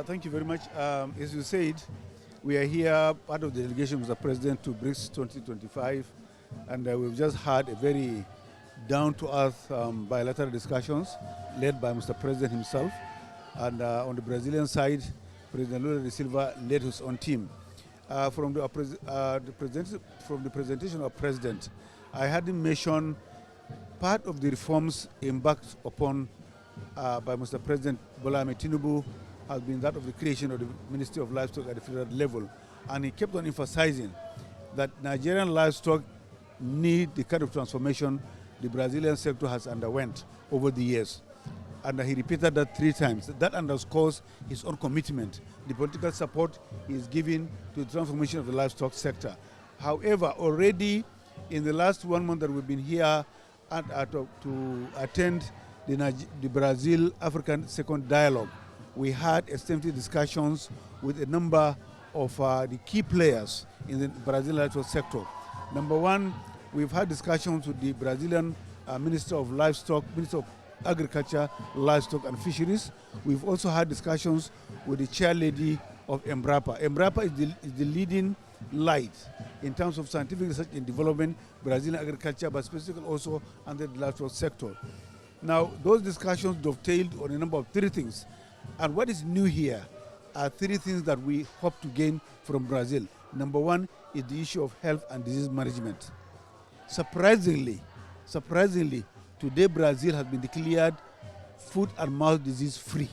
Thank you very much. As you said, we are here, part of the delegation with the President to BRICS 2025, and we've just had a very down-to-earth bilateral discussions led by Mr. President himself. And on the Brazilian side, President Lula de Silva led his own team. From the presentation of President, I had him mention part of the reforms embarked upon by Mr. President Bola Tinubu has been that of the creation of the Ministry of Livestock at the federal level. And he kept on emphasizing that Nigerian livestock need the kind of transformation the Brazilian sector has underwent over the years. And he repeated that 3 times. That underscores his own commitment, the political support he is giving to the transformation of the livestock sector. However, already in the last 1 month that we've been here to attend the Brazil-African Second Dialogue, we had extensive discussions with a number of the key players in the Brazilian livestock sector. Number one, we've had discussions with the Brazilian Minister of Livestock, Minister of Agriculture, Livestock and Fisheries. We've also had discussions with the chair lady of Embrapa. Embrapa is the leading light in terms of scientific research and development, Brazilian agriculture, but specifically also under the livestock sector. Now, those discussions dovetailed on a number of 3 things. And what is new here are 3 things that we hope to gain from Brazil. Number 1 is the issue of health and disease management. Surprisingly, today Brazil has been declared foot and mouth disease free.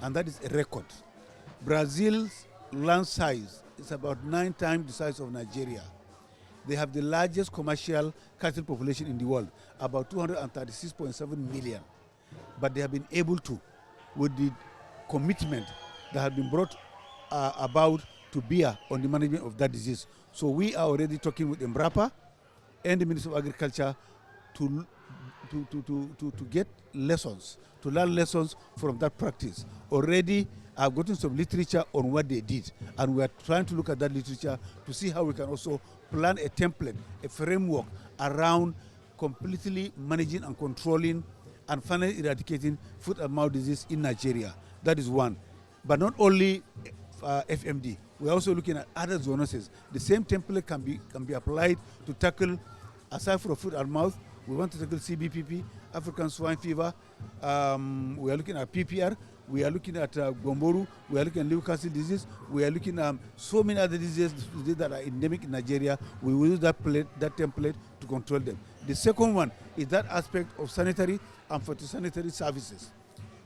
And that is a record. Brazil's land size is about 9 times the size of Nigeria. They have the largest commercial cattle population in the world, about 236.7 million. But they have been able to, with the commitment that has been brought about to bear on the management of that disease. So we are already talking with Embrapa and the Ministry of Agriculture to get lessons, to learn lessons from that practice. Already I've gotten some literature on what they did, and we are trying to look at that literature to see how we can also plan a template, a framework around completely managing and controlling and finally eradicating foot and mouth disease in Nigeria. That is one. But not only FMD, we're also looking at other zoonoses. The same template can be applied to tackle, aside from foot and mouth, we want to tackle CBPP, African swine fever. We are looking at PPR. We are looking at Gomboru. We are looking at Newcastle disease. We are looking at so many other diseases that are endemic in Nigeria. We will use that template to control them. The second one is that aspect of sanitary and phytosanitary services,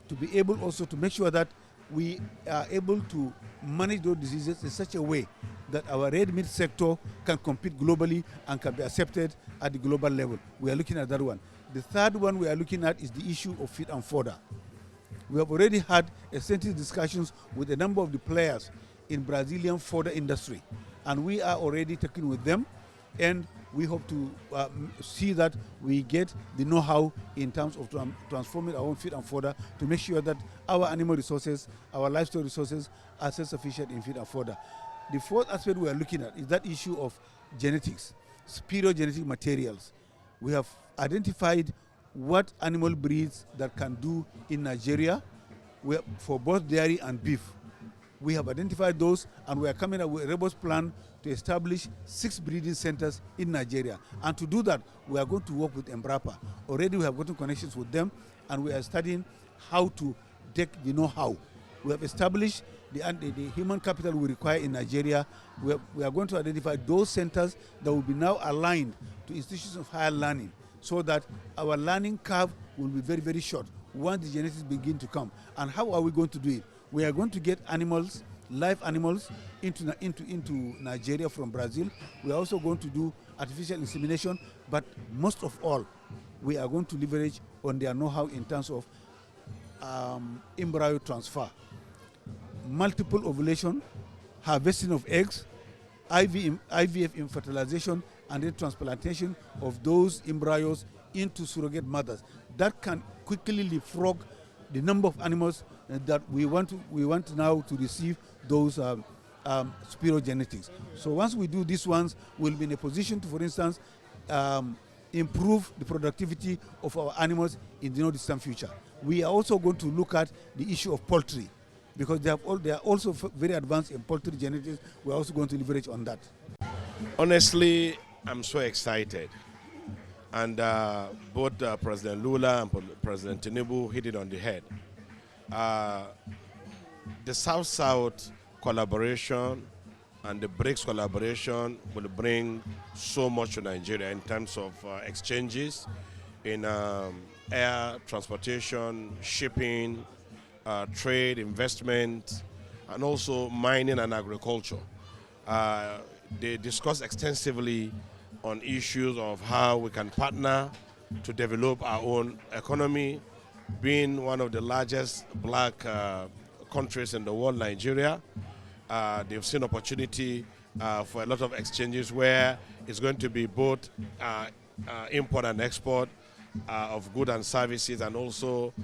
to be able also to make sure that we are able to manage those diseases in such a way that our red meat sector can compete globally and can be accepted at the global level. We are looking at that one. The third one we are looking at is the issue of feed and fodder. We have already had extensive discussions with a number of the players in Brazilian fodder industry, and we are already talking with them, and we hope to see that we get the know-how in terms of transforming our own feed and fodder to make sure that our animal resources, our livestock resources are self-sufficient in feed and fodder. The fourth aspect we are looking at is that issue of genetics, superior genetic materials. We have identified what animal breeds that can do in Nigeria for both dairy and beef. We have identified those, and we are coming up with a robust plan to establish 6 breeding centers in Nigeria. And to do that, we are going to work with Embrapa. Already we have gotten connections with them, and we are studying how to take the know-how. We have established the human capital we require in Nigeria. We are going to identify those centers that will be now aligned to institutions of higher learning, so that our learning curve will be very, very short once the genetics begin to come. And how are we going to do it? We are going to get animals, live animals, into Nigeria from Brazil. We are also going to do artificial insemination, but most of all, we are going to leverage on their know-how in terms of embryo transfer, multiple ovulation, harvesting of eggs, IVF infertilization, and then transplantation of those embryos into surrogate mothers. That can quickly leapfrog the number of animals that we want now to receive those superior genetics. So once we do these ones, we'll be in a position to, for instance, improve the productivity of our animals in the not distant future. We are also going to look at the issue of poultry, because they are also very advanced in poultry genetics. We're also going to leverage on that. Honestly, I'm so excited. And both President Lula and President Tinubu hit it on the head. The South-South collaboration and the BRICS collaboration will bring so much to Nigeria in terms of exchanges in air, transportation, shipping, trade, investment, and also mining and agriculture. They discussed extensively on issues of how we can partner to develop our own economy. Being one of the largest black countries in the world, Nigeria, they've seen opportunity for a lot of exchanges where it's going to be both import and export of goods and services, and also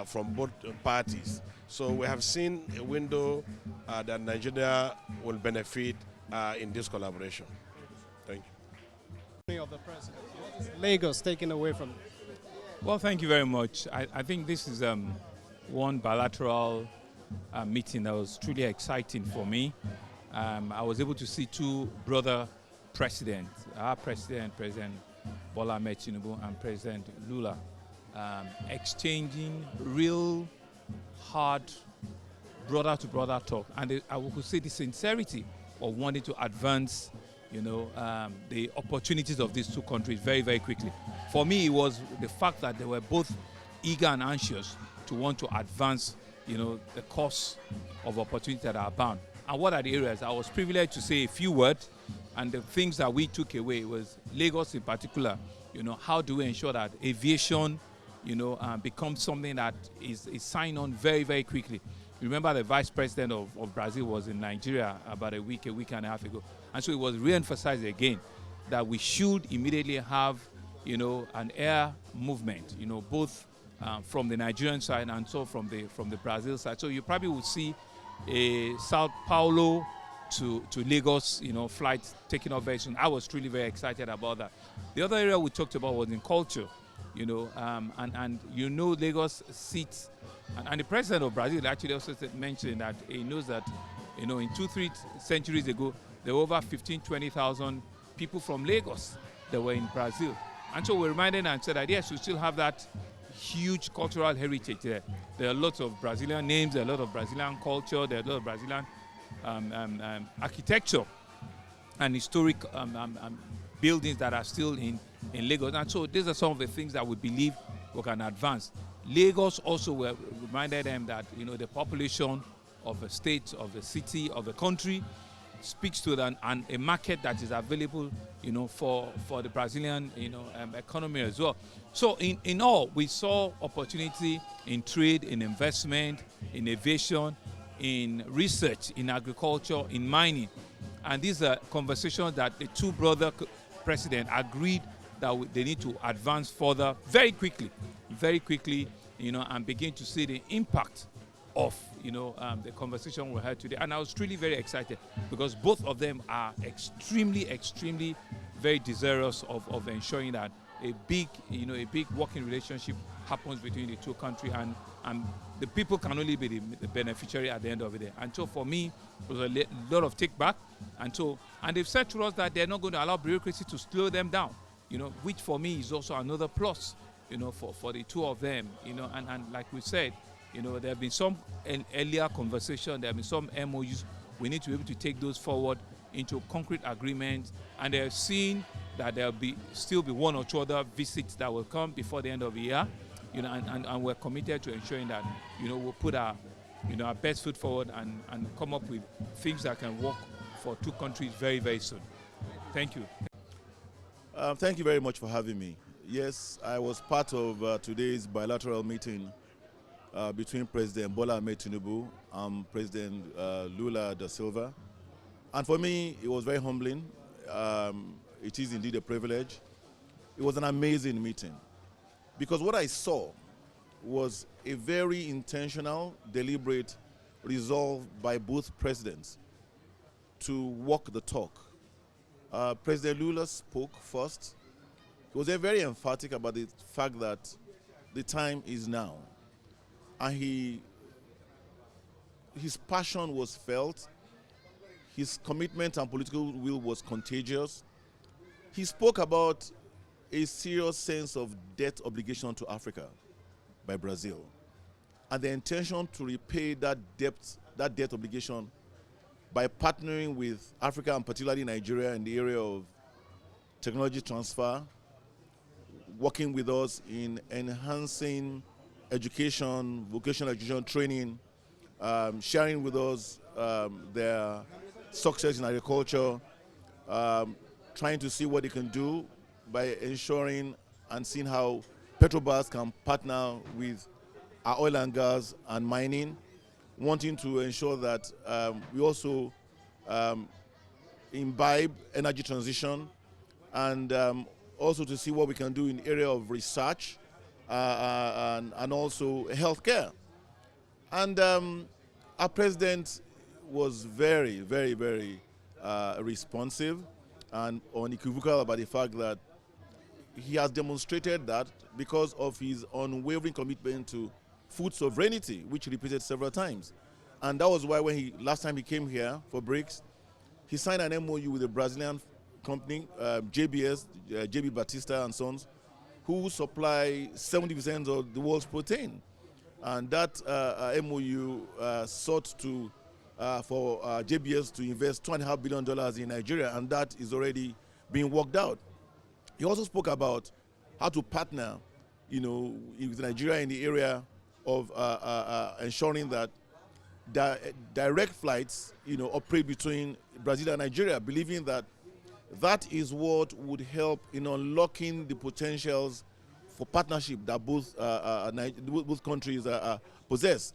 from both parties. So we have seen a window that Nigeria will benefit in this collaboration. Thank you. Of the president, what is Lagos taken away from? Well, thank you very much. I think this is one bilateral meeting that was truly exciting for me. I was able to see 2 brother presidents, our president, President Bola Tinubu, and President Lula, exchanging real hard brother-to-brother talk. And I would say the sincerity of wanting to advance the opportunities of these 2 countries very, very quickly. For me, it was the fact that they were both eager and anxious to want to advance, the course of opportunities that are abound. And what are the areas? I was privileged to say a few words, and the things that we took away was Lagos in particular. How do we ensure that aviation, becomes something that is signed on very, very quickly? Remember, the vice president of Brazil was in Nigeria about a week and a half ago. And so it was re-emphasized again that we should immediately have, an air movement, both from the Nigerian side and so from the Brazil side. So you probably will see a Sao Paulo to Lagos, flights taking off very soon. I was truly very excited about that. The other area we talked about was in culture, and Lagos sits. And the president of Brazil actually also mentioned that he knows that, in 2-3 centuries ago, there were over 15,000-20,000 people from Lagos that were in Brazil. And so we reminded and said that, yes, we still have that huge cultural heritage there. There are lots of Brazilian names, there are a lot of Brazilian culture, there are a lot of Brazilian architecture and historic buildings that are still in Lagos. And so these are some of the things that we believe we can advance. Lagos also reminded them that the population of the state, of the city, of the country speaks to a market that is available, for the Brazilian, economy as well. So in all, we saw opportunity in trade, in investment, in aviation, in research, in agriculture, in mining. And these are conversations that the two brother presidents agreed that they need to advance further very quickly, and begin to see the impact of the conversation we had today. And I was really very excited because both of them are extremely very desirous of ensuring that a big working relationship happens between the two countries, and the people can only be the beneficiary at the end of the day. And so for me, it was a lot of take back. And they've said to us that they're not going to allow bureaucracy to slow them down, which for me is also another plus, for the two of them, and like we said, there have been some earlier conversation, there have been some MOUs. We need to be able to take those forward into concrete agreements, and they're seeing that there'll still be one or two other visits that will come before the end of the year, and we're committed to ensuring that, we'll put our best foot forward and come up with things that can work for two countries very, very soon. Thank you. Thank you very much for having me. Yes, I was part of today's bilateral meeting between President Bola Tinubu and President Lula da Silva. And for me, it was very humbling. It is indeed a privilege. It was an amazing meeting because what I saw was a very intentional, deliberate resolve by both presidents to walk the talk. President Lula spoke first. He was very emphatic about the fact that the time is now. And his passion was felt. His commitment and political will was contagious. He spoke about a serious sense of debt obligation to Africa by Brazil, and the intention to repay that debt obligation by partnering with Africa and particularly Nigeria in the area of technology transfer, working with us in enhancing education, vocational education training, sharing with us their success in agriculture, trying to see what they can do by ensuring and seeing how Petrobras can partner with our oil and gas and mining, wanting to ensure that we also imbibe energy transition, and also to see what we can do in the area of research and also healthcare. And our president was very, very, very responsive and unequivocal about the fact that he has demonstrated that because of his unwavering commitment to food sovereignty, which he repeated several times. And that was why when last time he came here for BRICS, he signed an MOU with a Brazilian company, JBS, JB Batista and Sons, who supply 70% of the world's protein. And that MOU sought to for JBS to invest $2.5 billion in Nigeria, and that is already being worked out. He also spoke about how to partner, with Nigeria in the area of ensuring that direct flights, operate between Brazil and Nigeria, believing that that is what would help in unlocking the potentials for partnership that both countries possess.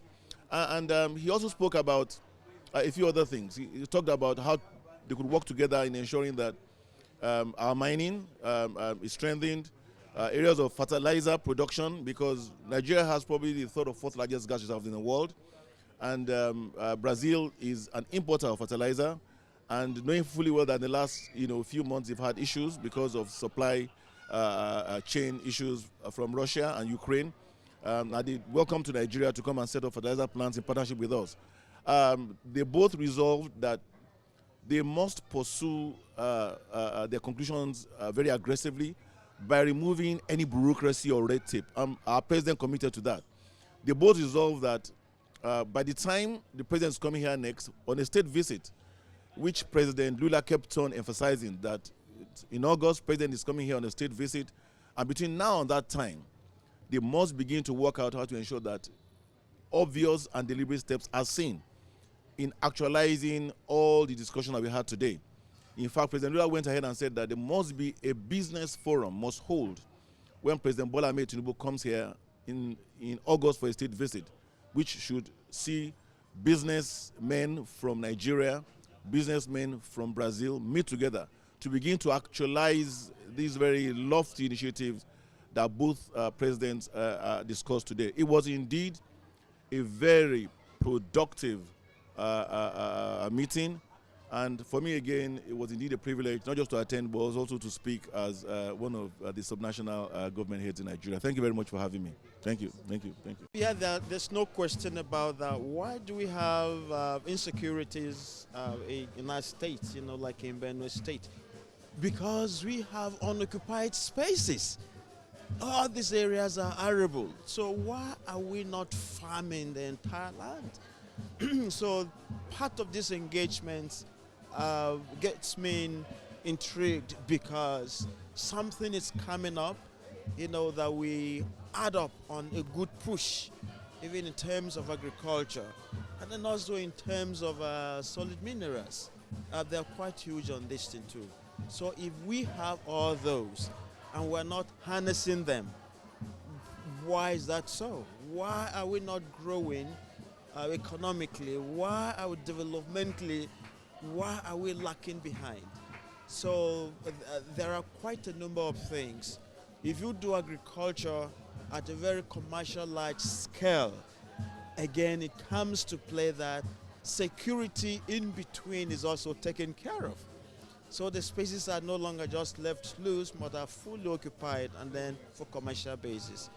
And he also spoke about a few other things. He talked about how they could work together in ensuring that our mining is strengthened, areas of fertilizer production, because Nigeria has probably the third or fourth largest gas reserve in the world, and Brazil is an importer of fertilizer, and knowing fully well that in the last few months they've had issues because of supply chain issues from Russia and Ukraine. And they welcome to Nigeria to come and set up fertilizer plants in partnership with us. They both resolved that they must pursue their conclusions very aggressively by removing any bureaucracy or red tape. Our president committed to that. They both resolved that by the time the president is coming here next on a state visit, which President Lula kept on emphasizing that in August, President is coming here on a state visit, and between now and that time, they must begin to work out how to ensure that obvious and deliberate steps are seen in actualizing all the discussion that we had today. In fact, President Lula went ahead and said that there must be a business forum must hold when President Bola Tinubu comes here in August for a state visit, which should see businessmen from Nigeria, businessmen from Brazil meet together to begin to actualize these very lofty initiatives that both presidents discussed today. It was indeed a very productive meeting, and for me again, it was indeed a privilege not just to attend, but also to speak as one of the subnational government heads in Nigeria. Thank you very much for having me. Thank you, thank you, thank you. Yeah, there's no question about that. Why do we have insecurities in our state, like in Benue State? Because we have unoccupied spaces. All these areas are arable. So why are we not farming the entire land? So part of this engagement gets me intrigued because something is coming up, that we add up on a good push, even in terms of agriculture, and then also in terms of solid minerals. They're quite huge on this thing too. So if we have all those and we're not harnessing them, why is that so? Why are we not growing economically? Why are we developmentally? Why are we lacking behind? So there are quite a number of things. If you do agriculture at a very commercial large scale, again, it comes to play that security in between is also taken care of. So the spaces are no longer just left loose, but are fully occupied and then for commercial basis.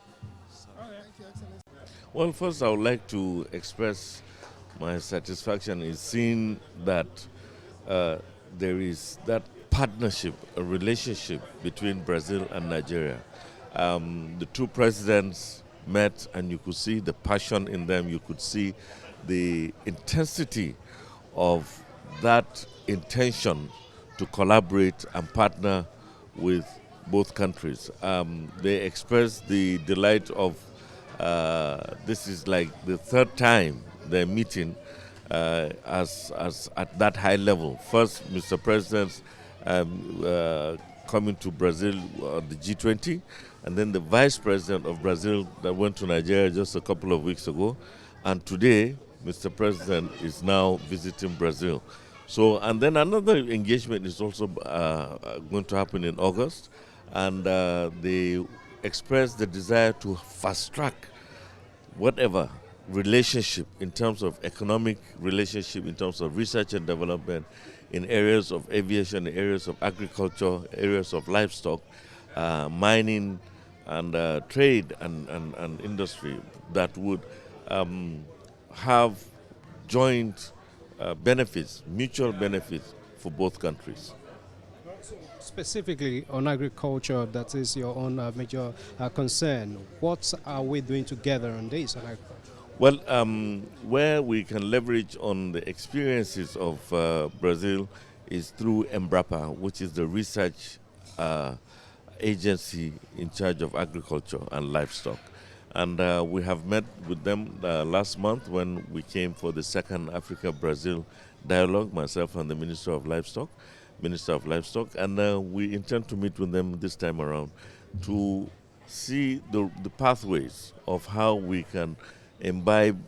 So. Well, first I would like to express my satisfaction in seeing that there is that partnership, a relationship between Brazil and Nigeria. The two presidents met and you could see the passion in them, you could see the intensity of that intention to collaborate and partner with both countries. They expressed the delight of, this is like the third time they're meeting as at that high level. First, Mr. President coming to Brazil, the G20, and then the Vice President of Brazil that went to Nigeria just a couple of weeks ago. And today, Mr. President is now visiting Brazil. So, and then another engagement is also going to happen in August, and they expressed the desire to fast track whatever relationship in terms of economic relationship, in terms of research and development, in areas of aviation, areas of agriculture, areas of livestock, mining, and trade and industry that would have joint benefits, mutual benefits for both countries. Specifically on agriculture, that is your own major concern. What are we doing together on this? Well, where we can leverage on the experiences of Brazil is through Embrapa, which is the research agency in charge of agriculture and livestock. And we have met with them last month when we came for the second Africa-Brazil dialogue, myself and the Minister of Livestock, and we intend to meet with them this time around to see the pathways of how we can imbibe,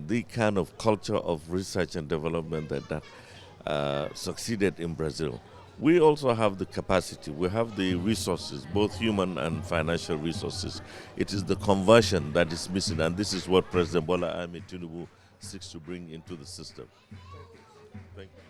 the kind of culture of research and development that succeeded in Brazil. We also have the capacity, we have the resources, both human and financial resources. It is the conversion that is missing, and this is what President Bola Tinubu seeks to bring into the system. Thank you.